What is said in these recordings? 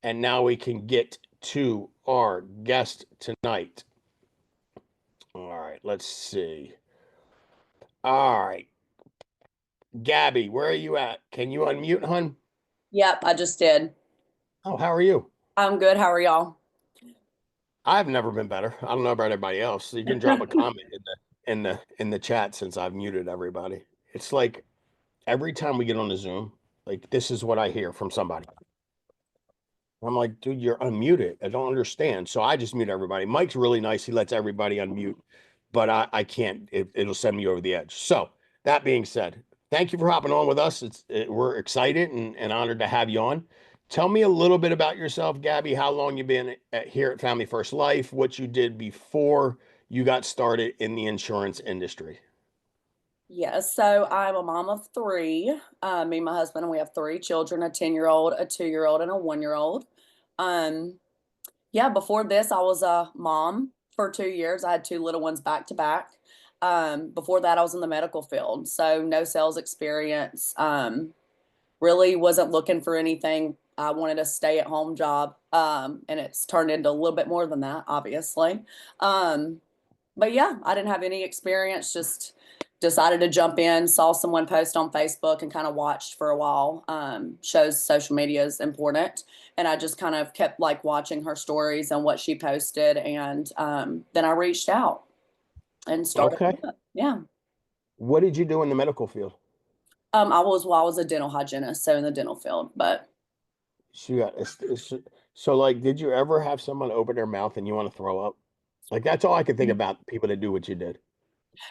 And now we can get to our guest tonight. All right, let's see. All right, Gabbie, where are you at? Can you unmute, hun? Yep, I just did. Oh, how are you? I'm good. How are y'all? I've never been better. I don't know about everybody else. So you can drop a comment in the chat since I've muted everybody. It's like every time we get on the Zoom, like this is what I hear from somebody. I'm like, dude, you're unmuted. I don't understand. So I just mute everybody. Mike's really nice. He lets everybody unmute, but I can't. It'll send me over the edge. So that being said, thank you for hopping on with us. We're excited and honored to have you on. Tell me a little bit about yourself, Gabbie, how long you've been here at Family First Life, what you did before you got started in the insurance industry. Yeah, so I'm a mom of three. Me and my husband, and we have three children, a 10-year-old, a 2-year-old, and a 1-year-old. Um, yeah, before this, I was a mom for 2 years. I had two little ones back to back. Before that, I was in the medical field, so no sales experience. Really wasn't looking for anything. I wanted a stay-at-home job, and it's turned into a little bit more than that, obviously. But yeah, I didn't have any experience, just decided to jump in, saw someone post on Facebook and kind of watched for a while. Shows social media is important. And I just kind of kept like watching her stories and what she posted. And then I reached out and started. Okay. Yeah. What did you do in the medical field? I was a dental hygienist, so in the dental field, but So, so like, did you ever have someone open their mouth and you want to throw up? Like, that's all I could think about people that do what you did.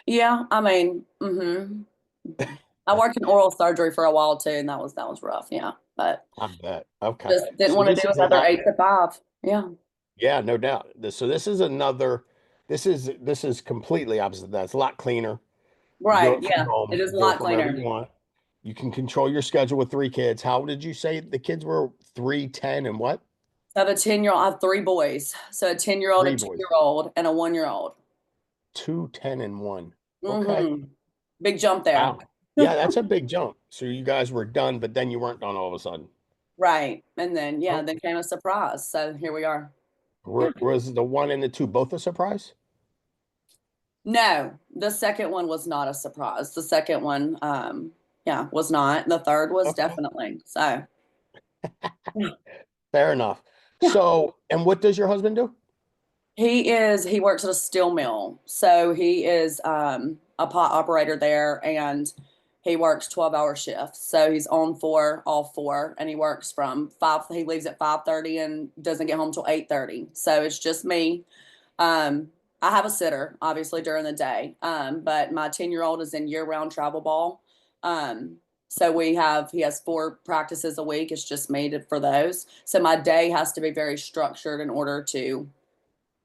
yeah, I mean, I worked in oral surgery for a while too, and that was rough. Yeah. But I bet. Okay. just didn't So want to this do is another another, 8 to 5. Yeah. yeah, no doubt. So this is another, this is completely opposite of that. It's a lot cleaner. You do Right. it from Yeah. It home, is a do it lot from wherever cleaner. you want. You can control your schedule with three kids. How did you say the kids were 3, 10, and what? I have a 10-year-old. I have three boys. So a 10-year-old, a Three two boys, year old, and a 1-year-old. 2, 10, and 1. Okay. Mm-hmm. Big jump there. Wow. Yeah, that's a big jump. So you guys were done, but then you weren't done all of a sudden. Right. And then, yeah, Oh, then came a surprise. So here we are. Yeah. was the 1 and the 2 both a surprise? No, the second one was not a surprise. The second one, yeah, was not. The third was Okay. definitely. So, Fair enough. yeah. So, and what does your husband do? He works at a steel mill. So he is a pot operator there, and he works 12-hour shifts. So he's on 4, off 4, and he works from 5, he leaves at 5:30 and doesn't get home till 8:30. So it's just me. I have a sitter obviously during the day. But my 10-year-old is in year-round travel ball. So he has 4 practices a week. It's just made for those. So my day has to be very structured in order to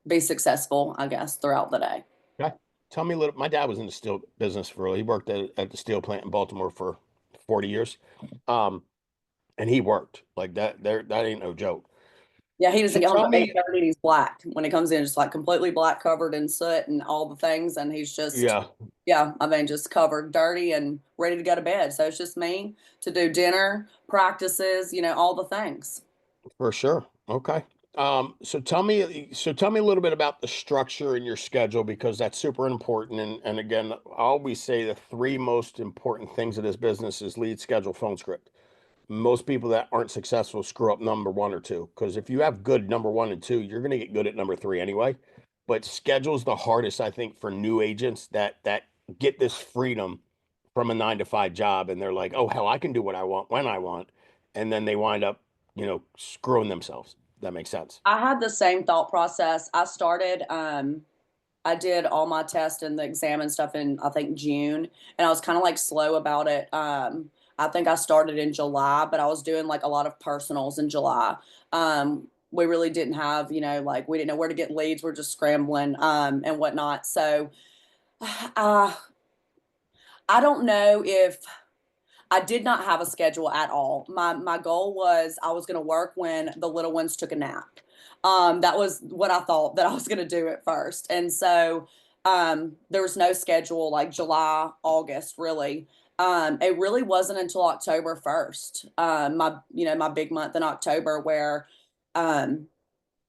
be successful, I guess, throughout the day. Okay. Tell me a little. My dad was in the steel business he worked at the steel plant in Baltimore for 40 years. Um, and he worked like that. That ain't no joke. Yeah, he So doesn't get home tell till me, 8:30. He's black when he comes in, just like completely black, covered in soot and all the things. And he's just, yeah, yeah, I mean, just covered, dirty, and ready to go to bed. So it's just me to do dinner, practices, all the things. for sure. Okay. So tell me a little bit about the structure in your schedule because that's super important. And again, I always say the three most important things of this business is lead, schedule, phone script. Most people that aren't successful screw up number one or two because if you have good number one and two, you're going to get good at number three anyway. But schedule's the hardest, I think, for new agents that get this freedom from a 9 to 5 job, and they're like, "Oh hell, I can do what I want when I want," and then they wind up, screwing themselves. That makes sense. I had the same thought process. I did all my tests and the exam and stuff in, I think, June, and I was kind of like slow about it. I think I started in July, but I was doing like a lot of personals in July. We really didn't have, like we didn't know where to get leads. We're just scrambling, and whatnot. So, uh, I don't know if I did not have a schedule at all. My goal was I was going to work when the little ones took a nap. That was what I thought that I was going to do at first. And so there was no schedule like July, August, really. It really wasn't until October 1st, my big month in October, where um,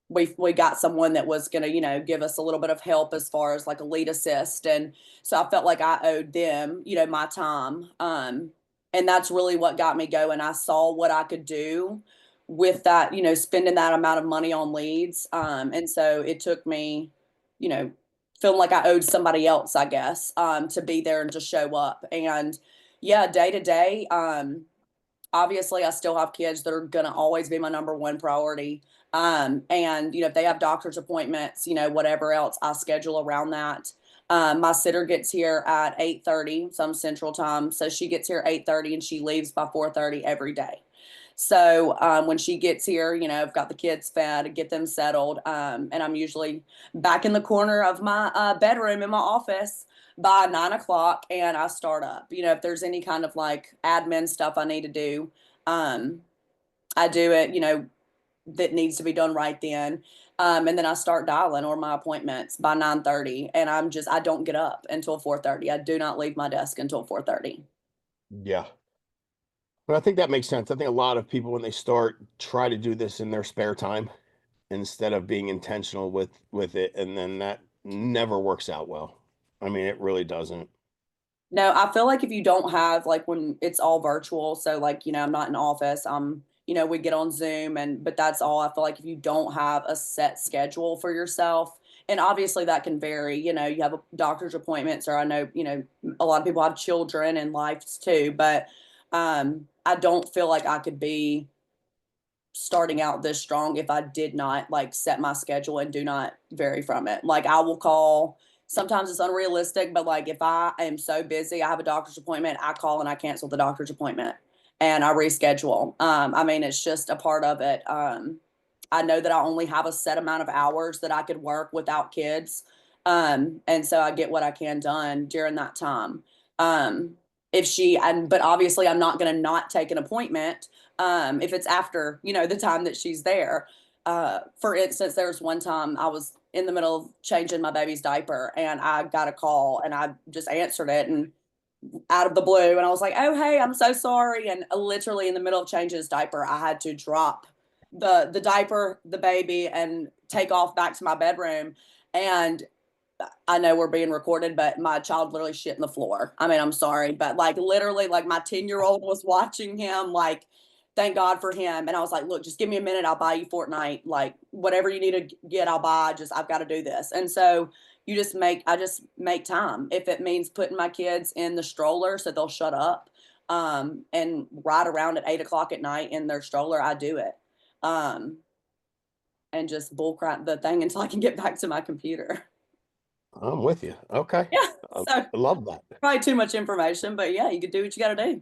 we got someone that was going to, give us a little bit of help as far as like a lead assist. And so I felt like I owed them, my time. And that's really what got me going. I saw what I could do with that, spending that amount of money on leads. And so it took me, you know, feeling like I owed somebody else, I guess, to be there and just show up. And yeah, day to day, obviously I still have kids that are going to always be my number one priority. And if they have doctor's appointments, whatever else, I schedule around that. My sitter gets here at 8:30, some central time. So she gets here at 8:30 and she leaves by 4:30 every day. So when she gets here, I've got the kids fed, get them settled. And I'm usually back in the corner of my bedroom in my office by 9 o'clock, and I start up. If there's any kind of like admin stuff I need to do, um, I do it, that needs to be done right then. And then I start dialing or my appointments by 9:30, and I don't get up until 4:30. I do not leave my desk until 4:30. Yeah. But I think that makes sense. I think a lot of people, when they start, try to do this in their spare time instead of being intentional with it, and then that never works out well. I mean, it really doesn't. No, I feel like if you don't have like when it's all virtual, so like, I'm not in office, we get on Zoom but that's all. I feel like if you don't have a set schedule for yourself, and obviously that can vary, you have a doctor's appointments, or I know, a lot of people have children and lives too, but I don't feel like I could be starting out this strong if I did not like set my schedule and do not vary from it. Like I will call, sometimes it's unrealistic, but like if I am so busy, I have a doctor's appointment, I call and I cancel the doctor's appointment and I reschedule. I mean, it's just a part of it. I know that I only have a set amount of hours that I could work without kids. And so I get what I can done during that time. Um, but obviously I'm not going to not take an appointment if it's after, the time that she's there. For instance, there was one time I was in the middle of changing my baby's diaper and I got a call and I just answered it and out of the blue. And I was like, oh, hey, I'm so sorry. And literally in the middle of changing his diaper, I had to drop the diaper, the baby, and take off back to my bedroom. And I know we're being recorded, but my child literally shit in the floor. I mean, I'm sorry, but like literally, like my 10-year-old was watching him, like, thank God for him. And I was like, look, just give me a minute. I'll buy you Fortnite. Like, whatever you need to get, I'll buy. I've got to do this. And so I just make time. If it means putting my kids in the stroller so they'll shut up and ride around at 8 o'clock at night in their stroller, I do it. Um, and just bullcrap the thing until I can get back to my computer. I'm with you. Okay. Yeah. I, So I love that. probably too much information, but yeah, you could do what you got to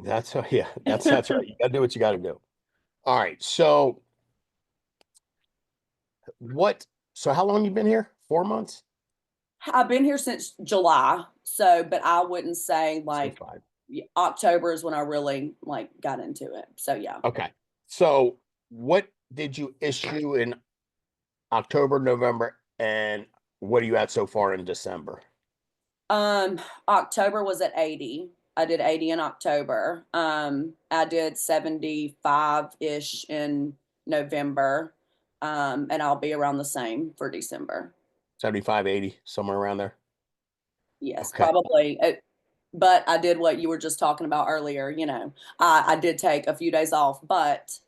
Yeah, that's do. right. You gotta do what you gotta do. All right. What so how long you been here? 4 months? I've been here since July, so but I wouldn't say So like 5. October is when I really like got into it. So yeah. Okay. So what did you issue in October, November, and what are you at so far in December? October was at 80. I did 80 in October. I did 75-ish in November. And I'll be around the same for December. 75, 80, somewhere around there. Yes, Okay. probably. But I did what you were just talking about earlier. I did take a few days off, but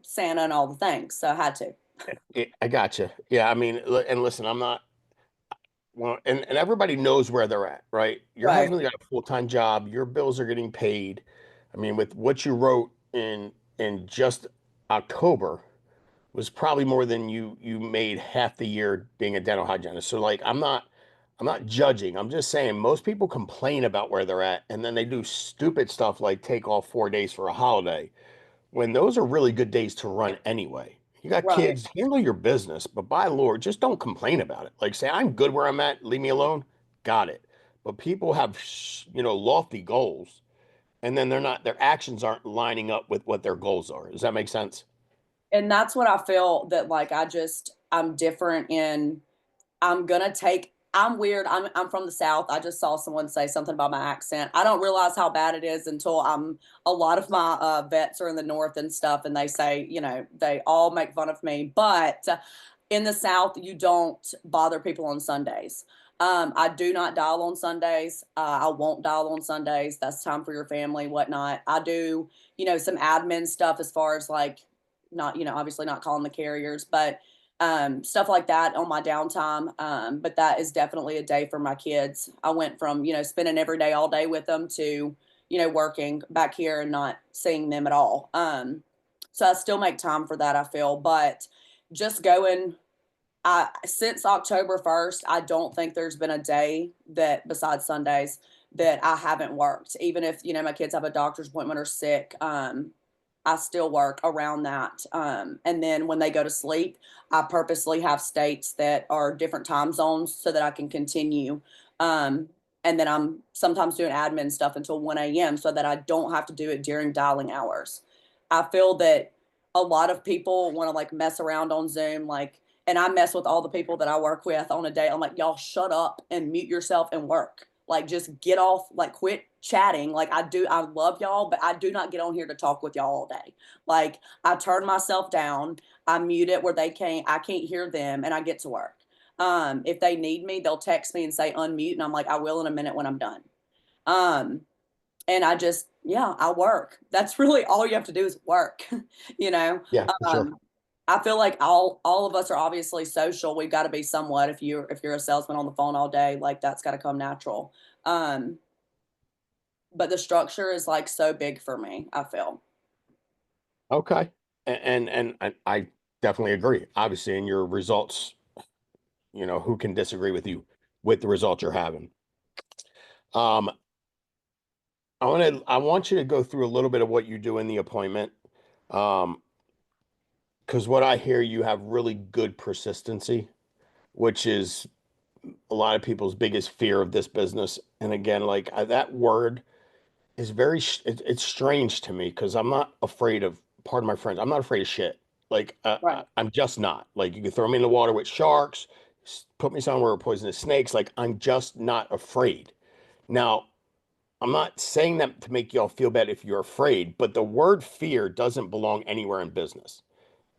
Santa and all the things, so I had to. I gotcha. Yeah, I mean, and listen, I'm not well, and everybody knows where they're at, right? Your Right, husband got a full-time job, your bills are getting paid. I mean, with what you wrote in just October was probably more than you made half the year being a dental hygienist. So like I'm not judging. I'm just saying most people complain about where they're at and then they do stupid stuff like take off 4 days for a holiday when those are really good days to run anyway. You got right. kids, handle your business, but by Lord, just don't complain about it. Like say, I'm good where I'm at, leave me alone. Got it. But people have, lofty goals, and then their actions aren't lining up with what their goals are. Does that make sense? And that's what I feel that like I'm different in I'm gonna take I'm weird. I'm from the South. I just saw someone say something about my accent. I don't realize how bad it is until a lot of my vets are in the North and stuff, and they say, they all make fun of me. But in the South, you don't bother people on Sundays. I do not dial on Sundays. I won't dial on Sundays. That's time for your family, whatnot. I do, some admin stuff as far as like not, obviously not calling the carriers, but stuff like that on my downtime. But that is definitely a day for my kids. I went from, spending every day all day with them to, working back here and not seeing them at all. So I still make time for that, I feel, but just going, since October 1st, I don't think there's been a day that besides Sundays that I haven't worked. Even if, my kids have a doctor's appointment or sick, I still work around that. And then when they go to sleep, I purposely have states that are different time zones so that I can continue. Um, and then I'm sometimes doing admin stuff until 1 a.m. so that I don't have to do it during dialing hours. I feel that a lot of people want to like mess around on Zoom, like, and I mess with all the people that I work with on a day. I'm like, y'all shut up and mute yourself and work. Like, just get off, like, quit chatting. Like, I love y'all, but I do not get on here to talk with y'all all day. Like, I turn myself down, I mute it where I can't hear them, and I get to work. If they need me, they'll text me and say unmute, and I'm like, I will in a minute when I'm done. Um, and yeah, I work. That's really all you have to do is work, you know? Yeah, for sure. Um, I feel like all of us are obviously social. We've got to be somewhat if you're a salesman on the phone all day, like that's got to come natural. Um, but the structure is like so big for me, I feel. Okay. And I definitely agree. Obviously, in your results, who can disagree with you with the results you're having? Um, I want you to go through a little bit of what you do in the appointment. Um, because what I hear, you have really good persistency, which is a lot of people's biggest fear of this business. And again, like that word is it's strange to me because I'm not afraid of, pardon my friends, I'm not afraid of shit. Like Right. I'm just not. Like you can throw me in the water with sharks, put me somewhere with poisonous snakes. Like I'm just not afraid. Now, I'm not saying that to make y'all feel bad if you're afraid, but the word fear doesn't belong anywhere in business.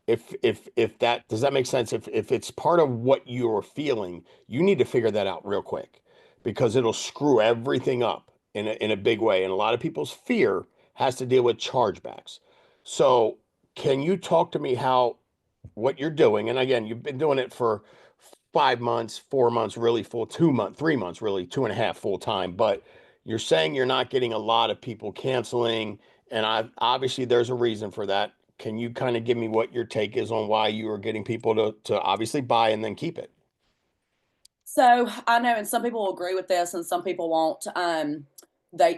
If that does that make sense? If it's part of what you're feeling, you need to figure that out real quick because it'll screw everything up in a big way. And a lot of people's fear has to deal with chargebacks. So can you talk to me how what you're doing? And again, you've been doing it for 5 months, 4 months, really full, 2 months, 3 months, really 2.5 full time. But you're saying you're not getting a lot of people canceling, and obviously there's a reason for that. Can you kind of give me what your take is on why you are getting people to obviously buy and then keep it? So I know, and some people will agree with this, and some people won't.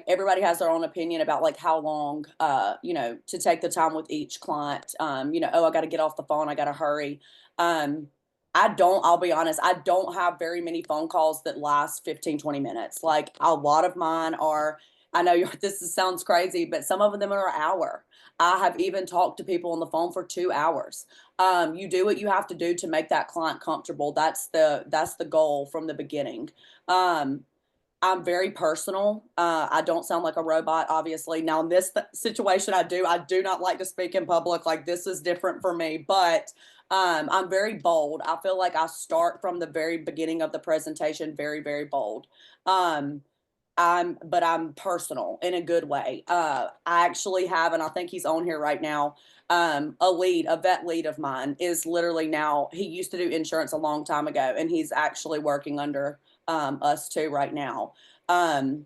Everybody has their own opinion about like how long, to take the time with each client. Oh, I got to get off the phone, I got to hurry. Um, I don't. I'll be honest. I don't have very many phone calls that last 15, 20 minutes. Like a lot of mine are. I know sounds crazy, but some of them are an hour. I have even talked to people on the phone for 2 hours. You do what you have to do to make that client comfortable. That's the goal from the beginning. um, I'm very personal. I don't sound like a robot, obviously. Now, in this situation, I do not like to speak in public. Like this is different for me, but I'm very bold. I feel like I start from the very beginning of the presentation very, very bold. Um, but I'm personal in a good way. I actually have, and I think he's on here right now. A vet lead of mine is literally now, he used to do insurance a long time ago, and he's actually working under us too right now. Um,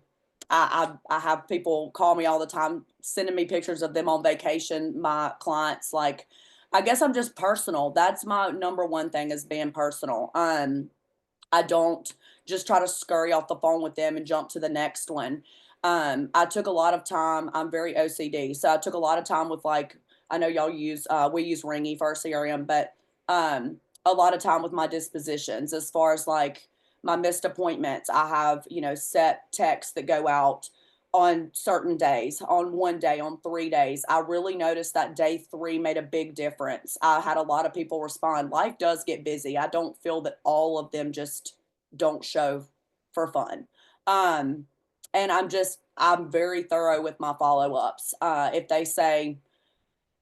I have people call me all the time, sending me pictures of them on vacation. My clients, like, I guess I'm just personal. That's my number one thing is being personal. I don't just try to scurry off the phone with them and jump to the next one. I took a lot of time. I'm very OCD, so I took a lot of time with like I know y'all use we use Ringy for our CRM, but a lot of time with my dispositions as far as like my missed appointments. I have set texts that go out on certain days, on one day, on 3 days. I really noticed that day three made a big difference. I had a lot of people respond. Life does get busy. I don't feel that all of them just don't show for fun. Um, and I'm very thorough with my follow-ups. If they say,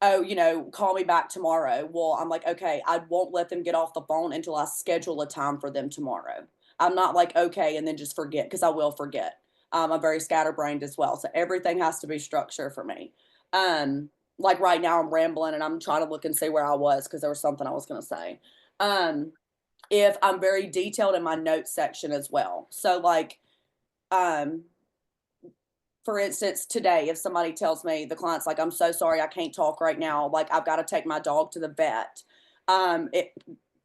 oh, call me back tomorrow. Well, I'm like, okay, I won't let them get off the phone until I schedule a time for them tomorrow. I'm not like, okay, and then just forget, because I will forget. I'm very scatterbrained as well. So everything has to be structure for me. Um, like right now I'm rambling and I'm trying to look and see where I was because there was something I was gonna say. Um, if I'm very detailed in my notes section as well. So like, um, for instance, today, if somebody tells me, the client's like, I'm so sorry, I can't talk right now. Like, I've got to take my dog to the vet. Um, it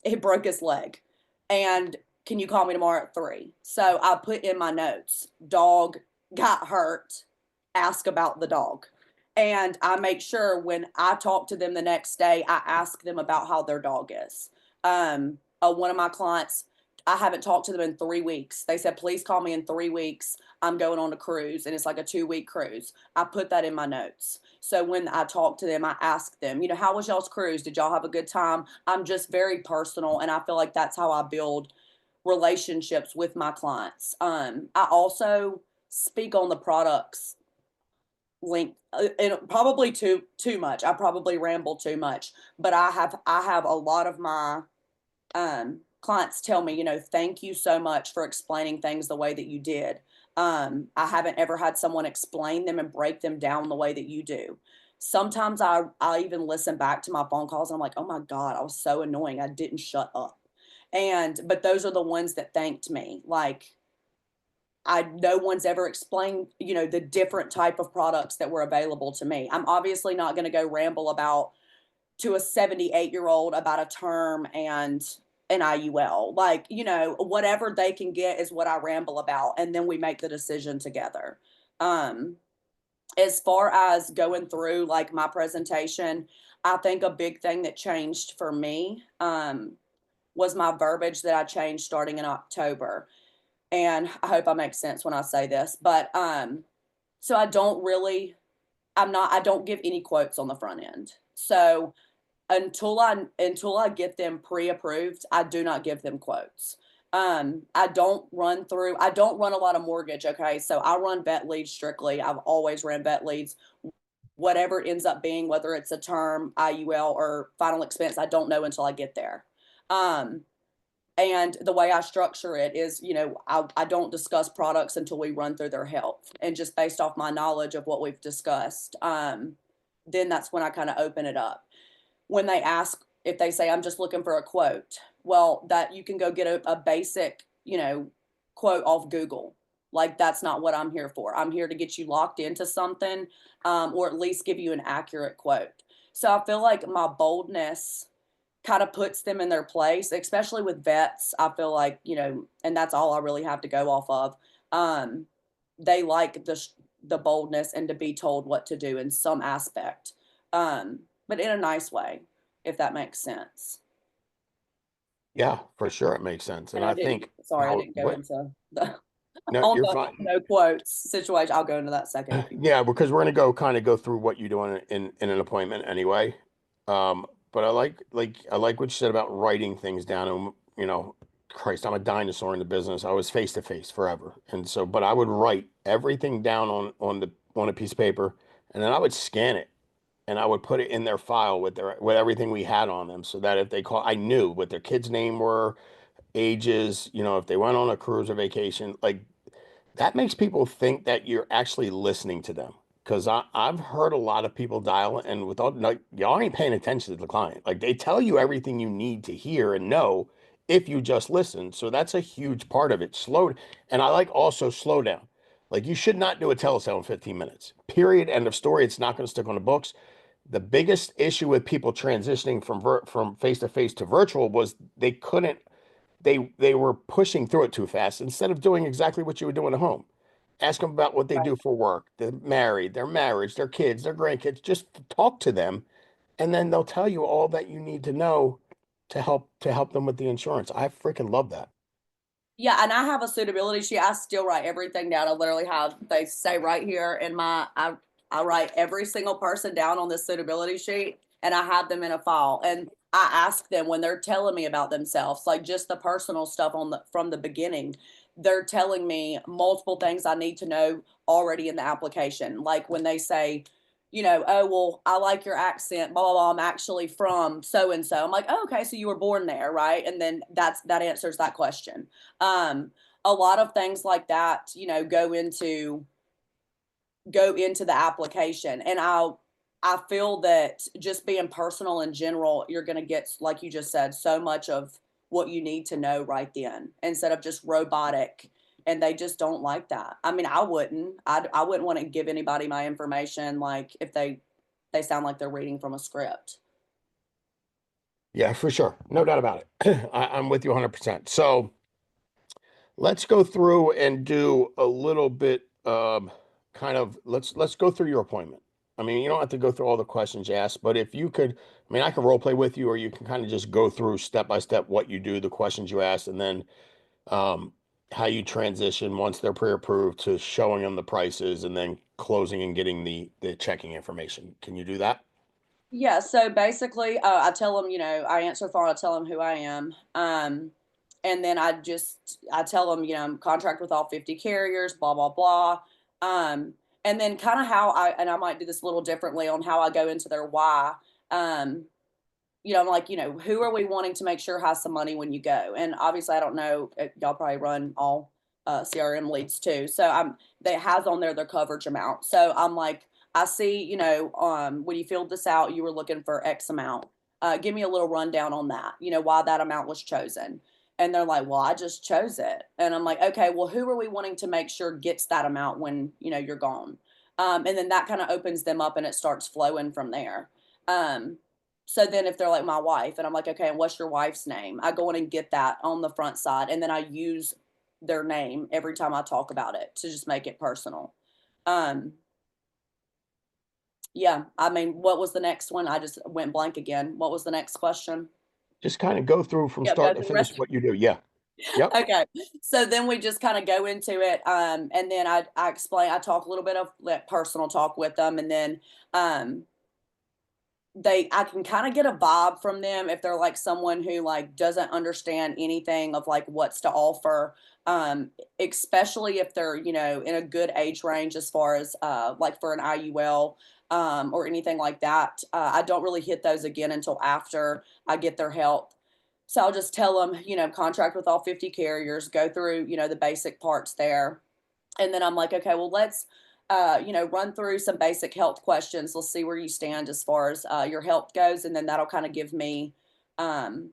it broke his leg. And can you call me tomorrow at 3? So I put in my notes, dog got hurt, ask about the dog. And I make sure when I talk to them the next day, I ask them about how their dog is. One of my clients, I haven't talked to them in 3 weeks. They said, please call me in 3 weeks. I'm going on a cruise, and it's like a 2-week cruise. I put that in my notes. So when I talk to them, I ask them, how was y'all's cruise? Did y'all have a good time? I'm just very personal, and I feel like that's how I build relationships with my clients. I also speak on the products link, and probably too much. I probably ramble too much, but I have a lot of my clients tell me, thank you so much for explaining things the way that you did. I haven't ever had someone explain them and break them down the way that you do. Sometimes I even listen back to my phone calls and I'm like, oh my God, I was so annoying. I didn't shut up. But those are the ones that thanked me. Like, no one's ever explained, the different type of products that were available to me. I'm obviously not going to go ramble about to a 78-year-old about a term and an IUL. Like, whatever they can get is what I ramble about. And then we make the decision together. Um, as far as going through like my presentation, I think a big thing that changed for me was my verbiage that I changed starting in October. And I hope I make sense when I say this, but so I don't give any quotes on the front end. So until I get them pre-approved, I do not give them quotes. I don't run a lot of mortgage, okay? So I run vet leads strictly. I've always ran vet leads. Whatever it ends up being, whether it's a term, IUL, or final expense, I don't know until I get there. Um, and the way I structure it is, I don't discuss products until we run through their health. And just based off my knowledge of what we've discussed, then that's when I kind of open it up. When they ask, if they say, I'm just looking for a quote, well, that you can go get a basic, quote off Google. Like, that's not what I'm here for. I'm here to get you locked into something, or at least give you an accurate quote. So I feel like my boldness kind of puts them in their place, especially with vets. I feel like, and that's all I really have to go off of. They like the boldness and to be told what to do in some aspect. But in a nice way, if that makes sense. Yeah, for sure, it makes sense. And And I I didn't, think sorry, I how didn't go what into the no, on you're the fine. no quotes situation. I'll go into that second if you want. Yeah, because we're gonna go kind of go through what you do in an appointment anyway. But I like what you said about writing things down. And Christ, I'm a dinosaur in the business. I was face to face forever, and so but I would write everything down on a piece of paper, and then I would scan it and I would put it in their file with everything we had on them, so that if they call, I knew what their kids' name were, ages, if they went on a cruise or vacation, like that makes people think that you're actually listening to them. Because I've heard a lot of people dial and without, like, y'all ain't paying attention to the client. Like they tell you everything you need to hear and know if you just listen. So that's a huge part of it. And I like also slow down. Like you should not do a telesale in 15 minutes. Period. End of story. It's not going to stick on the books. The biggest issue with people transitioning from face to face to virtual was they couldn't they were pushing through it too fast instead of doing exactly what you would do in a home. Ask them about what they Right. do for work, they're married, their marriage, their kids, their grandkids. Just talk to them, and then they'll tell you all that you need to know to help them with the insurance. I freaking love that. Yeah, and I have a suitability sheet. I still write everything down. I literally have, they say right here in I write every single person down on this suitability sheet and I have them in a file. And I ask them when they're telling me about themselves, like just the personal stuff on the from the beginning. They're telling me multiple things I need to know already in the application. Like when they say, oh, well, I like your accent, blah, blah, blah. I'm actually from so and so. I'm like, oh, okay, so you were born there, right? And then that answers that question. Um, a lot of things like that, go into the application. And I feel that just being personal in general, you're going to get, like you just said, so much of what you need to know right then instead of just robotic. And they just don't like that. I mean, I wouldn't want to give anybody my information like if they sound like they're reading from a script. Yeah, for sure. No doubt about it. I'm with you 100%. So let's go through and do a little bit kind of let's go through your appointment. I mean, you don't have to go through all the questions you asked, but if you could, I mean, I can role play with you, or you can kind of just go through step by step what you do, the questions you ask, and then um, how you transition once they're pre-approved to showing them the prices and then closing and getting the checking information. Can you do that? Yeah, so basically, I tell them, I answer the phone, I tell them who I am. And then I tell them, I'm contract with all 50 carriers, blah, blah, blah. Um, and then kind of and I might do this a little differently on how I go into their why. Um, I'm like, who are we wanting to make sure has some money when you go? And obviously, I don't know, y'all probably run all CRM leads too. So they has on there their coverage amount. So I'm like, I see, when you filled this out, you were looking for X amount. Give me a little rundown on that, why that amount was chosen. And they're like, well, I just chose it. And I'm like, okay, well, who are we wanting to make sure gets that amount when, you're gone? And then that kind of opens them up and it starts flowing from there. Um, so then if they're like my wife and I'm like, okay, and what's your wife's name? I go in and get that on the front side and then I use their name every time I talk about it to just make it personal. Um, yeah, I mean, what was the next one? I just went blank again. What was the next question? Just kind of go through from Yep, go start to through the finish rest. what you do. Yeah. Yep. Okay. So then we just kind of go into it. And then I explain, I talk a little bit of like personal talk with them. And then um I can kind of get a vibe from them if they're like someone who like doesn't understand anything of like what's to offer, especially if they're in a good age range as far as like for an IUL, or anything like that. I don't really hit those again until after I get their help. So I'll just tell them, contract with all 50 carriers, go through the basic parts there, and then I'm like, okay, well, let's, run through some basic health questions. Let's see where you stand as far as your health goes. And then that'll kind of give me um,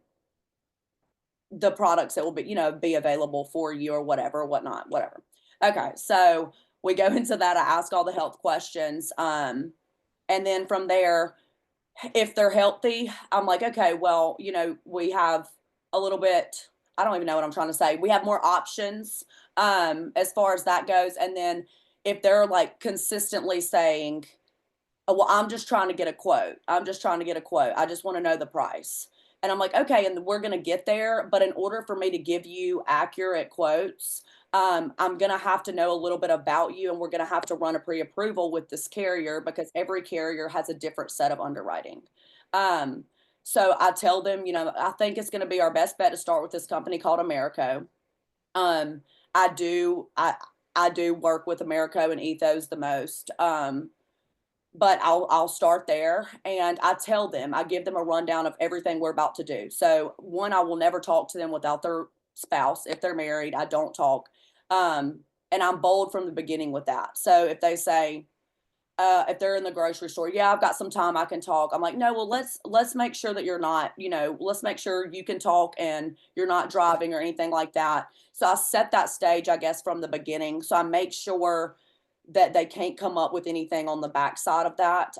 the products that will be available for you or whatever, whatnot, whatever. Okay. So we go into that. I ask all the health questions. And then from there, if they're healthy, I'm like, okay, well, we have a little bit, I don't even know what I'm trying to say. We have more options as far as that goes. And then if they're like consistently saying, oh, well, I'm just trying to get a quote. I'm just trying to get a quote. I just want to know the price. And I'm like, okay, and we're going to get there. But in order for me to give you accurate quotes, I'm going to have to know a little bit about you. And we're going to have to run a pre approval with this carrier because every carrier has a different set of underwriting. Um, so I tell them, I think it's going to be our best bet to start with this company called Americo. Um, I do, I, I do work with Americo and Ethos the most. But I'll start there and I tell them, I give them a rundown of everything we're about to do. So one, I will never talk to them without their spouse. If they're married, I don't talk. And I'm bold from the beginning with that. So if they say, if they're in the grocery store, yeah, I've got some time I can talk. I'm like, no, well, let's make sure that you're not, let's make sure you can talk and you're not driving or anything like that. So I set that stage, I guess, from the beginning. So I make sure that they can't come up with anything on the backside of that.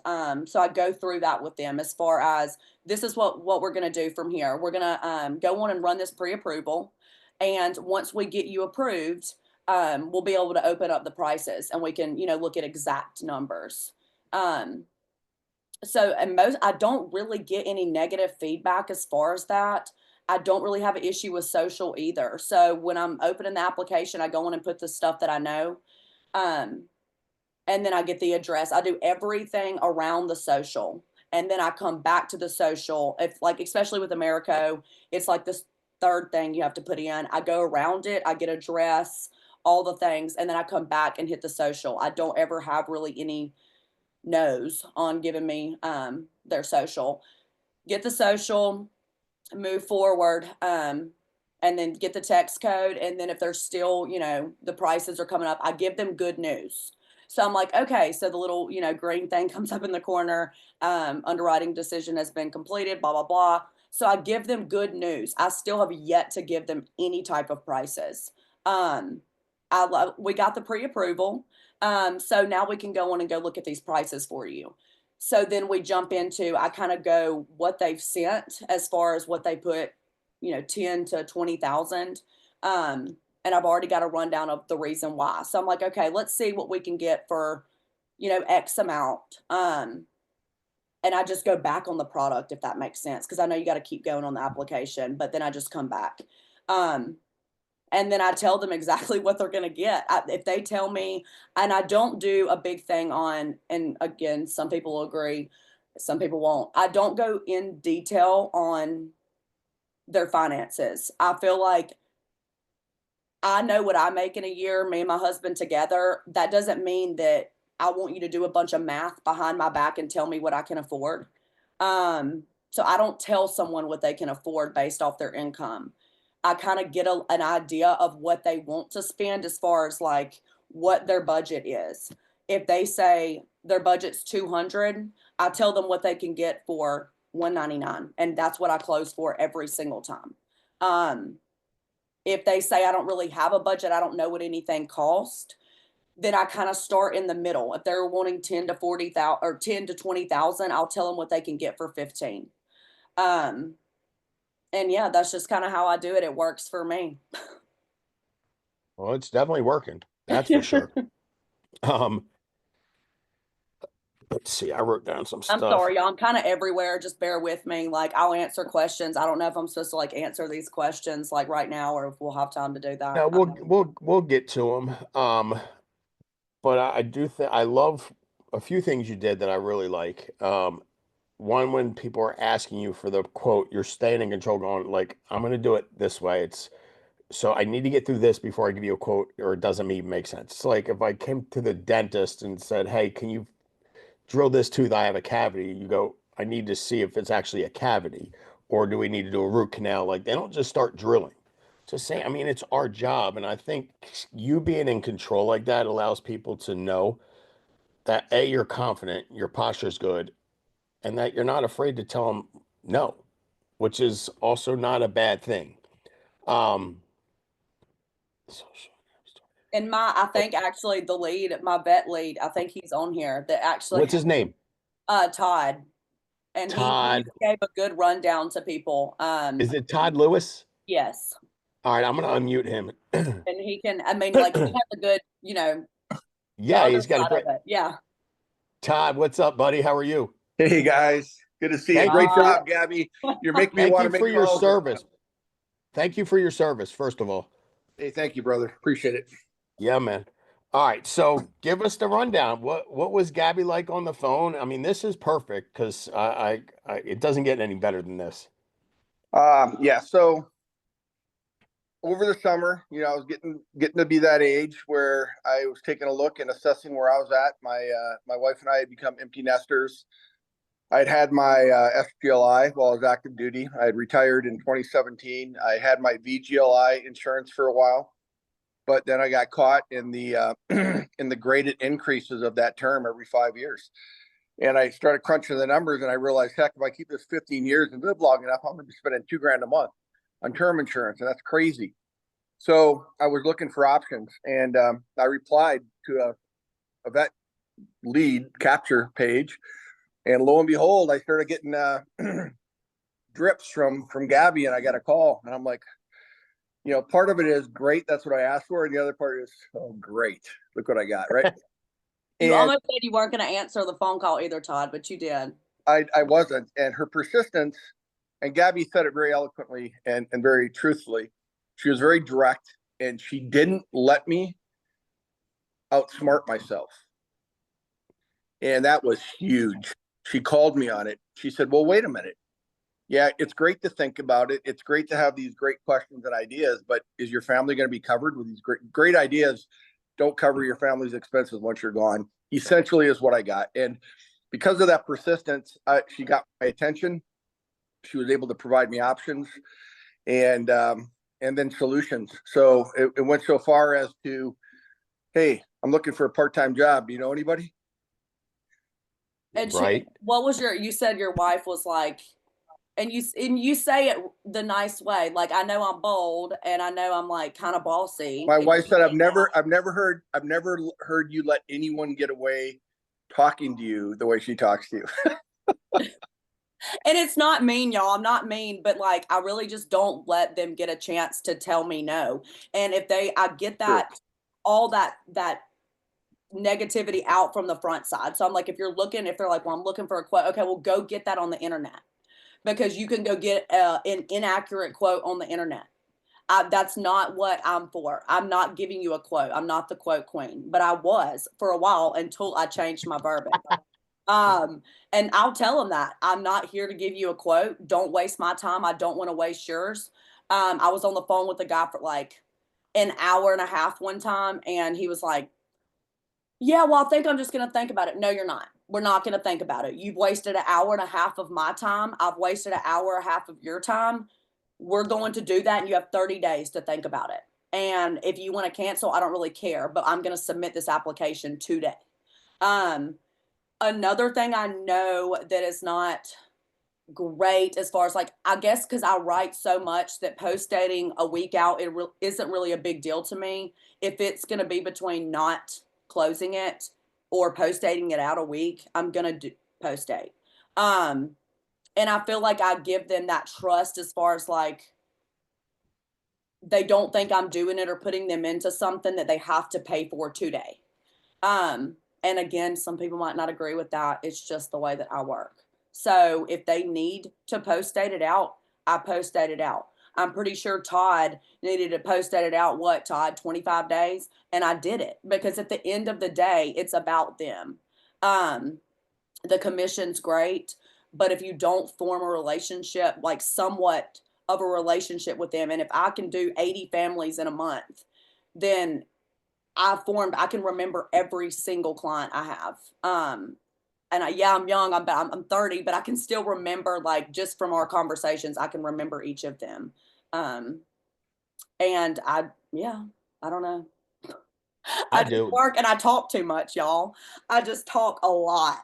So I go through that with them as far as this is what we're going to do from here. We're going to go on and run this pre-approval, and once we get you approved, we'll be able to open up the prices and we can look at exact numbers. Um, so and most I don't really get any negative feedback as far as that. I don't really have an issue with social either. So when I'm opening the application, I go in and put the stuff that I know. Um, and then I get the address. I do everything around the social. and then I come back to the social. If like, especially with Americo, it's like this third thing you have to put in. I go around it, I get a dress, all the things, and then I come back and hit the social. I don't ever have really any no's on giving me their social. Get the social, move forward, and then get the text code. And then if there's still, the prices are coming up, I give them good news. So I'm like, okay, so the little, green thing comes up in the corner, underwriting decision has been completed, blah, blah, blah. So I give them good news. I still have yet to give them any type of prices. Um, we got the pre-approval. So now we can go on and go look at these prices for you. So then we jump into, I kind of go what they've sent as far as what they put, 10 to 20,000. And I've already got a rundown of the reason why. So I'm like, okay, let's see what we can get for, X amount. And I just go back on the product, if that makes sense. Cause I know you got to keep going on the application, but then I just come back. And then I tell them exactly what they're going to get. If they tell me, and I don't do a big thing on, and again, some people will agree, some people won't. I don't go in detail on their finances. I feel like I know what I make in a year, me and my husband together. That doesn't mean that I want you to do a bunch of math behind my back and tell me what I can afford. So I don't tell someone what they can afford based off their income. I kind of get an idea of what they want to spend as far as like what their budget is. If they say their budget's 200, I tell them what they can get for 199, and that's what I close for every single time. If they say I don't really have a budget, I don't know what anything costs, then I kind of start in the middle. If they're wanting 10 to 40,000 or 10 to 20,000, I'll tell them what they can get for 15. Um, and yeah, that's just kind of how I do it. It works for me. Well, it's definitely working. That's for sure. Um, let's see. I wrote down some I'm stuff. sorry, y'all. I'm kind of everywhere. Just bear with me. Like I'll answer questions. I don't know if I'm supposed to like answer these questions like right now or if we'll have time to do that. No, we'll get to them. But I do think I love a few things you did that I really like. One, when people are asking you for the quote, you're staying in control, going like, I'm going to do it this way. It's so I need to get through this before I give you a quote, or it doesn't even make sense. It's like if I came to the dentist and said, hey, can you drill this tooth? I have a cavity. You go, I need to see if it's actually a cavity, or do we need to do a root canal? Like they don't just start drilling. Just saying, I mean, it's our job. And I think you being in control like that allows people to know that A, you're confident, your posture's good, and that you're not afraid to tell them no, which is also not a bad thing. Um, And I think actually the lead, my vet lead, I think he's on here that actually, what's his name? Todd, and he Todd. gave a good rundown to people. Is it Todd Lewis? Yes. All right, I'm gonna unmute him. And he can, I mean, like he has a good, the Yeah, other he's got a side of great. it. Yeah. Todd, what's up, buddy? How are you? Hey guys, good to see you. Thank Great you for job, Gabbie. You're making me thank want you to make for it your all over. service. Thank you for your service, first of all. Hey, thank you, brother. Appreciate it. Yeah, man. All right, so give us the rundown. What was Gabbie like on the phone? I mean, this is perfect because I it doesn't get any better than this. Yeah. So over the summer, I was getting to be that age where I was taking a look and assessing where I was at. My wife and I had become empty nesters. I'd had my SGLI while I was active duty. I had retired in 2017. I had my VGLI insurance for a while, but then I got caught in the in the graded increases of that term every 5 years. And I started crunching the numbers and I realized, heck, if I keep this 15 years and live long enough, I'm going to be spending $2,000 a month on term insurance. And that's crazy. So I was looking for options and I replied to a vet lead capture page. And lo and behold, I started getting drips from Gabbie, and I got a call. And I'm like, part of it is great. That's what I asked for. And the other part is, oh, great. Look what I got, right? You And almost said you weren't going to answer the phone call either, Todd, but you did. I wasn't. And her persistence, and Gabbie said it very eloquently and very truthfully. She was very direct, and she didn't let me outsmart myself. And that was huge. she called me on it. She said, well, wait a minute. Yeah, it's great to think about it. It's great to have these great questions and ideas, but is your family going to be covered with these great ideas? Don't cover your family's expenses once you're gone. Essentially is what I got. And because of that persistence, she got my attention. She was able to provide me options and then solutions. So it went so far as to, hey, I'm looking for a part-time job. Do you know anybody? And Right. what was you said your wife was like, and you say it the nice way. Like, I know I'm bold and I know I'm like kind of bossy. My wife said, I've never heard you let anyone get away talking to you the way she talks to you. And it's not mean, y'all. I'm not mean, but like, I really just don't let them get a chance to tell me no. And if I get that, Sure. all that negativity out from the front side. So I'm like, if they're like, well, I'm looking for a quote. Okay, well, go get that on the internet, because you can go get an inaccurate quote on the internet. That's not what I'm for. I'm not giving you a quote. I'm not the quote queen, but I was for a while until I changed my verbiage. And I'll tell them that I'm not here to give you a quote. Don't waste my time. I don't want to waste yours. I was on the phone with a guy for like an hour and a half one time, and he was like, yeah, well, I think I'm just going to think about it. No, you're not. We're not going to think about it. You've wasted an hour and a half of my time. I've wasted an hour and a half of your time. We're going to do that, and you have 30 days to think about it. And if you want to cancel, I don't really care, but I'm going to submit this application today. Another thing I know that is not great, as far as like, I guess because I write so much, that post dating a week out, isn't really a big deal to me. If it's going to be between not closing it or post dating it out a week, I'm going to do post date. And I feel like I give them that trust, as far as like, they don't think I'm doing it or putting them into something that they have to pay for today. And again, some people might not agree with that. It's just the way that I work. So if they need to post date it out, I post date it out. I'm pretty sure Todd needed to post date it out. What, Todd? 25 days? And I did it, because at the end of the day, it's about them. The commission's great, but if you don't form a relationship, like somewhat of a relationship with them, and if I can do 80 families in a month, then I can remember every single client I have. And I'm young, I'm 30, but I can still remember, like, just from our conversations, I can remember each of them. Um, and I don't know. I I just do. work and I talk too much, y'all. I just talk a lot.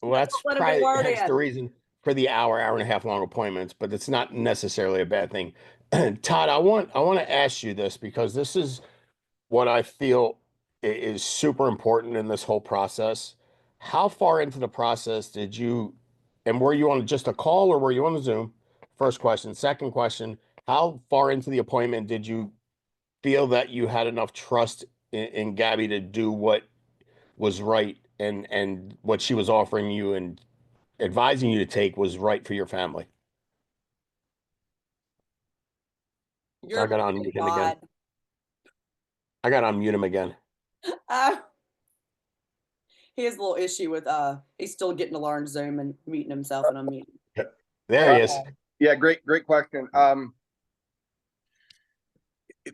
Well, that's Let a good probably word hence the in. reason for the hour and a half long appointments, but it's not necessarily a bad thing. Todd, I want to ask you this, because this is what I feel is super important in this whole process. How far into the process did you, and were you on just a call or were you on the Zoom? First question. Second question, how far into the appointment did you feel that you had enough trust in Gabbie to do what was right, and what she was offering you and advising you to take was right for your family? You're I got to muted, unmute him again. God. I got to unmute him again. He has a little issue with he's still getting to learn Zoom and muting himself and unmuting. There he is. Yeah, great question.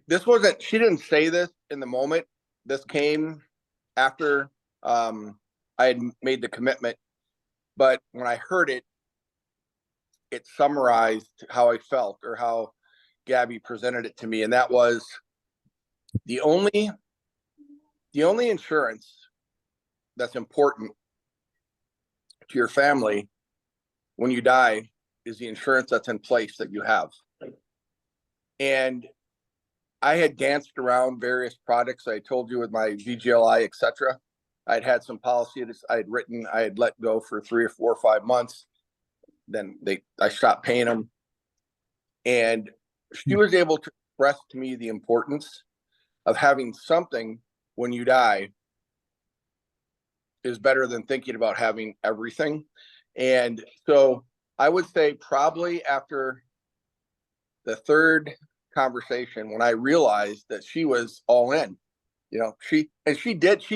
This wasn't, she didn't say this in the moment. This came after I had made the commitment, but when I heard it, it summarized how I felt, or how Gabbie presented it to me. And that was the only insurance that's important to your family when you die is the insurance that's in place that you have. And I had danced around various products. I told you, with my VGLI, etc. I'd had some policies I had written, I had let go for 3 or 4 or 5 months. Then I stopped paying them. And she was able to express to me the importance of having something when you die is better than thinking about having everything. And so I would say probably after the third conversation, when I realized that she was all in, You know, she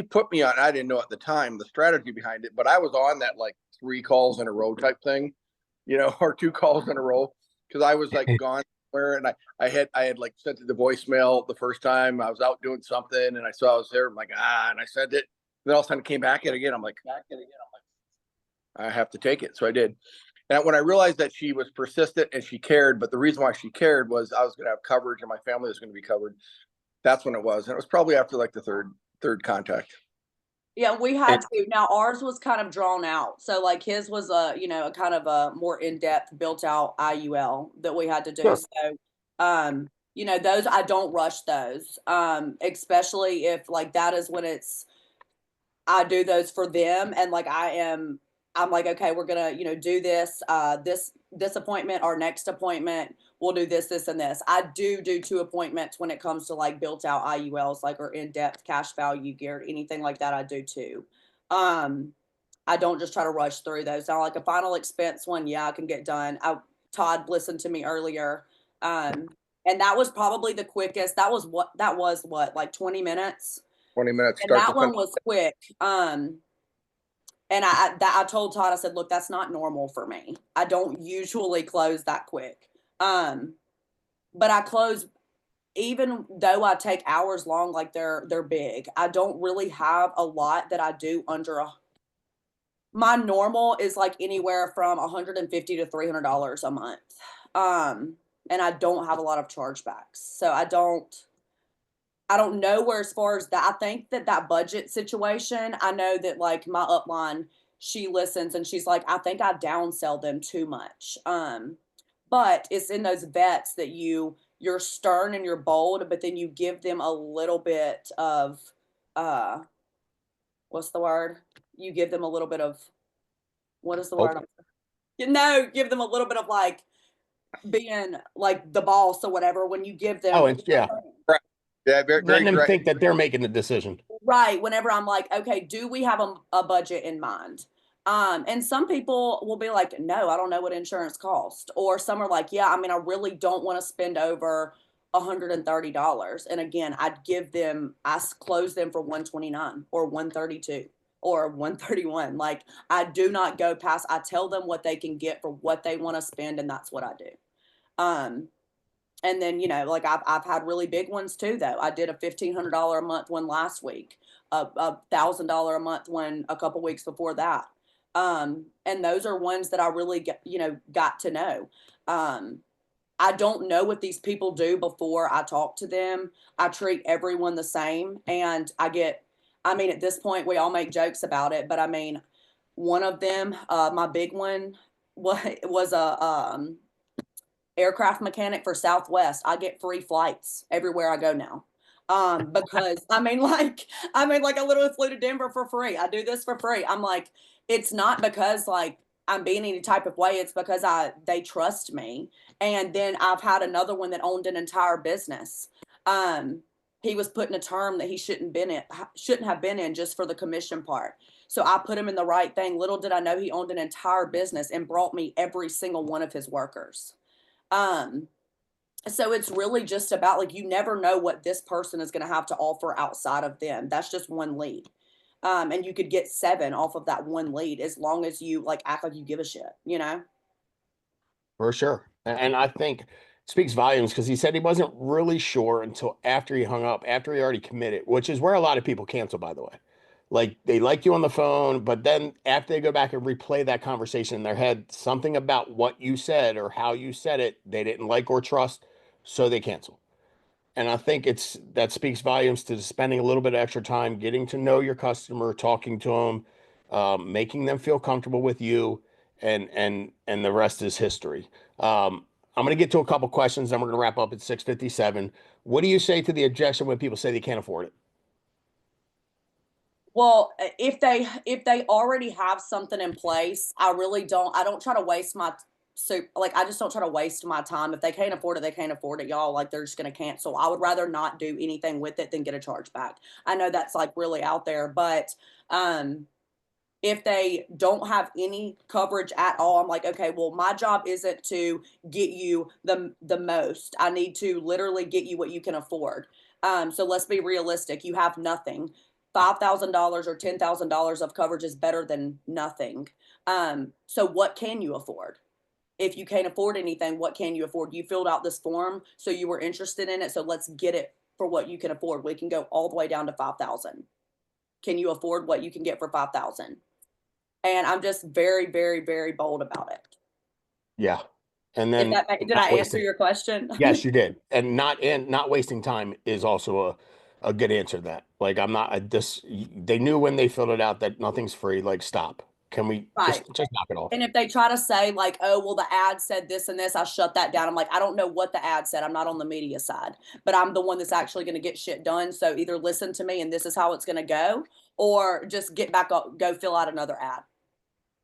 put me on, I didn't know at the time the strategy behind it, but I was on that like 3 calls in a row type thing, you know, or 2 calls in a row. Cause I was like gone somewhere, and I had like sent it the voicemail the first time I was out doing something, and I saw I was there. I'm like, and I sent it. And then all of a sudden it came back in again. I'm like, I have to take it. So I did. And when I realized that she was persistent and she cared, but the reason why she cared was I was going to have coverage and my family was going to be covered. That's when it was. And it was probably after like the third contact. Yeah, we had to. Now ours was kind of drawn out. So like his was a, a kind of a more in-depth built out IUL that we had to do. Sure. So those I don't rush those. Especially if like that is when I do those for them, and like I'm like, okay, we're gonna, do this, this appointment, our next appointment, we'll do this, and this. I do 2 appointments when it comes to like built out IULs, like or in-depth cash value geared, anything like that, I do too. I don't just try to rush through those. Now, like a final expense one, yeah, I can get done. Todd listened to me earlier. And that was probably the quickest. That was what, like 20 minutes? 20 minutes And start to that one finish. was quick. And I told Todd, I said, look, that's not normal for me. I don't usually close that quick. But I close, even though I take hours long, like they're big. I don't really have a lot that I do under my normal is like anywhere from $150 to $300 a month. And I don't have a lot of chargebacks. So I don't know where, as far as that, I think that budget situation, I know that like my upline, she listens and she's like, I think I downsell them too much. But it's in those vets that you're stern and you're bold, but then you give them a little bit of, what's the word? You give them a little bit of, what is the word? Give them a little bit of like being like the boss or whatever when you give them. Oh, it's yeah. Right. Yeah, very, Letting them direct. think that they're making the decision. Right. Whenever I'm like, okay, do we have a budget in mind? And some people will be like, no, I don't know what insurance costs. Or some are like, yeah, I mean, I really don't want to spend over $130. And again, I close them for 129 or 132 or 131. Like I do not go past, I tell them what they can get for what they want to spend, and that's what I do. And then, like I've had really big ones too, though. I did a $1,500 a month one last week, a $1,000 a month one a couple weeks before that. And those are ones that I really got to know. I don't know what these people do before I talk to them. I treat everyone the same, and I mean, at this point, we all make jokes about it, but I mean, one of them, my big one was a, aircraft mechanic for Southwest. I get free flights everywhere I go now. Because I mean, like I literally flew to Denver for free. I do this for free. I'm like, it's not because like I'm being any type of way. It's because they trust me. And then I've had another one that owned an entire business. He was put in a term that he shouldn't have been in just for the commission part. So I put him in the right thing. Little did I know he owned an entire business and brought me every single one of his workers. So it's really just about like, you never know what this person is going to have to offer outside of them. That's just one lead. And you could get 7 off of that one lead as long as you like act like you give a shit, For sure. And I think it speaks volumes because he said he wasn't really sure until after he hung up, after he already committed, which is where a lot of people cancel, by the way. Like they like you on the phone, but then after they go back and replay that conversation in their head, something about what you said or how you said it, they didn't like or trust, so they cancel. And I think that speaks volumes to spending a little bit of extra time getting to know your customer, talking to them, making them feel comfortable with you, and the rest is history. I'm going to get to a couple questions, then we're going to wrap up at 6:57. What do you say to the objection when people say they can't afford it? Well, if they already have something in place, I don't try to waste I just don't try to waste my time. If they can't afford it, they can't afford it, y'all. Like they're just going to cancel. I would rather not do anything with it than get a charge back. I know that's like really out there, but if they don't have any coverage at all, I'm like, okay, well, my job isn't to get you the most. I need to literally get you what you can afford. So let's be realistic. You have nothing. $5,000 or $10,000 of coverage is better than nothing. So what can you afford? If you can't afford anything, what can you afford? You filled out this form, so you were interested in it. So let's get it for what you can afford. We can go all the way down to 5,000. Can you afford what you can get for 5,000? And I'm just very, very, very bold about it. Yeah. And then Did I answer your question? Yes, you did. And not wasting time is also a good answer to that. Like I'm not they knew when they filled it out that nothing's free. Like stop. Can we Right. just knock it off? And if they try to say like, oh, well, the ad said this and this, I shut that down. I'm like, I don't know what the ad said. I'm not on the media side, but I'm the one that's actually going to get shit done. So either listen to me and this is how it's going to go, or just get back up, go fill out another ad.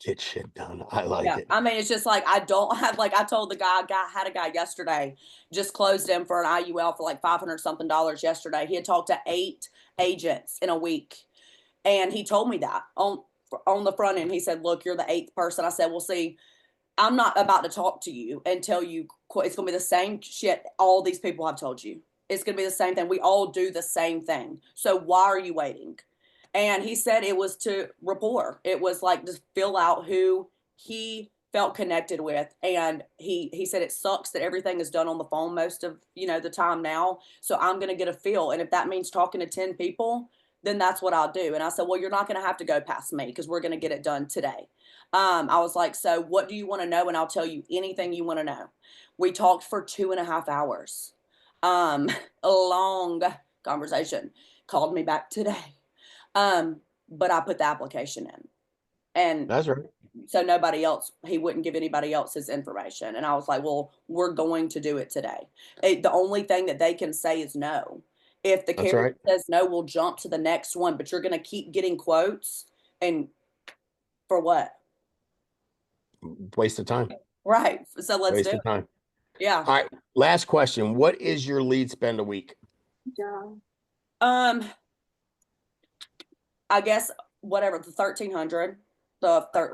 Get shit done. I like Yeah. it. I mean, it's just like, I don't have, like, I told the guy, had a guy yesterday, just closed him for an IUL for like 500 something dollars yesterday. He had talked to 8 agents in a week. And he told me that on the front end. He said, look, you're the 8th person. I said, well, see, I'm not about to talk to you and tell you it's going to be the same shit all these people have told you. It's going to be the same thing. We all do the same thing. So why are you waiting? And he said it was to rapport. It was like to fill out who he felt connected with. And he said it sucks that everything is done on the phone most of, the time now. So I'm going to get a feel. And if that means talking to 10 people, then that's what I'll do. And I said, well, you're not going to have to go past me because we're going to get it done today. I was like, so what do you want to know? And I'll tell you anything you want to know. We talked for 2.5 hours. A long conversation. Called me back today. But I put the application in. And That's right. so he wouldn't give anybody else his information. And I was like, well, we're going to do it today. The only thing that they can say is no. If the carrier says no, we'll jump to the next one, but you're going to keep getting quotes. And for what? Waste of time. Right. So let's Waste do of it. time. Yeah. All right. Last question. What is your lead spend a week? Yeah. I guess whatever, the 1,300,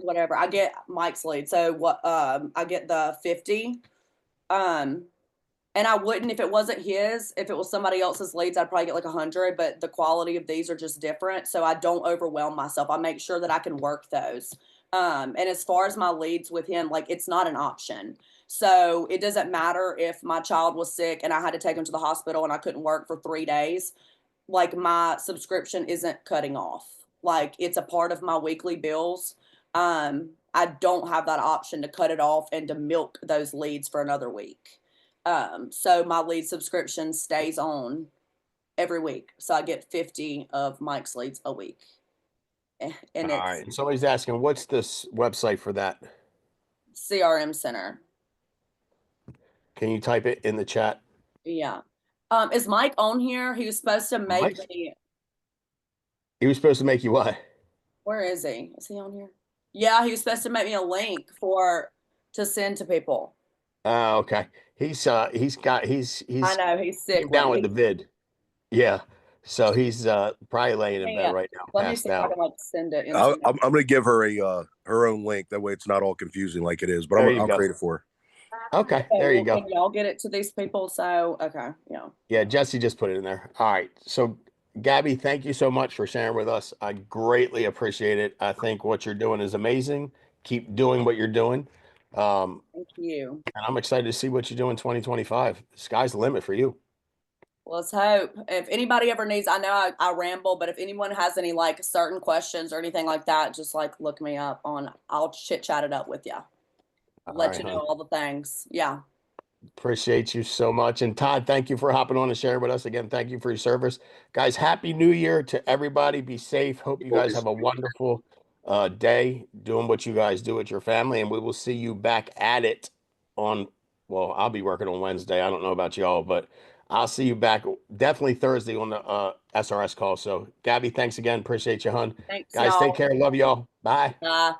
whatever. I get Mike's lead. So what I get the 50. And I wouldn't, if it wasn't his, if it was somebody else's leads, I'd probably get like 100, but the quality of these are just different. So I don't overwhelm myself. I make sure that I can work those. And as far as my leads with him, like it's not an option. So it doesn't matter if my child was sick and I had to take him to the hospital and I couldn't work for 3 days. Like my subscription isn't cutting off. Like it's a part of my weekly bills. I don't have that option to cut it off and to milk those leads for another week. So my lead subscription stays on every week. So I get 50 of Mike's leads a week. And All it's right. Somebody's asking, what's this website for that? CRM Center. Can you type it in the chat? Yeah. Is Mike on here? He was supposed to make me. He was supposed to make you what? Where is he? Is he on here? Yeah, he was supposed to make me a link to send to people. Oh, okay. He's I know he's sick. Came down with the vid. Yeah. So he's probably laying in bed right now. Let me see if I can like send it. I'm gonna give her her own link. That way it's not all confusing like it is. But I'll create it for her. Okay, there you go. Can y'all get it to these people? So okay, yeah. Yeah, Jesse just put it in there. All right. So Gabbie, thank you so much for sharing with us. I greatly appreciate it. I think what you're doing is amazing. Keep doing what you're doing. Thank you. And I'm excited to see what you do in 2025. The sky's the limit for you. Let's hope. If anybody ever needs, I know I ramble, but if anyone has any like certain questions or anything like that, just like look me up I'll chit chat it up with you. Let you know all the things. Yeah. Appreciate you so much. And Todd, thank you for hopping on and sharing with us again. Thank you for your service. Guys, happy new year to everybody. Be safe. Hope you guys have a wonderful day doing what you guys do with your family. And we will see you back at it well, I'll be working on Wednesday. I don't know about y'all, but I'll see you back definitely Thursday on the SRS call. So Gabbie, thanks again. Appreciate you, hun. Thanks, guys. Take care. Love y'all. Bye. Bye.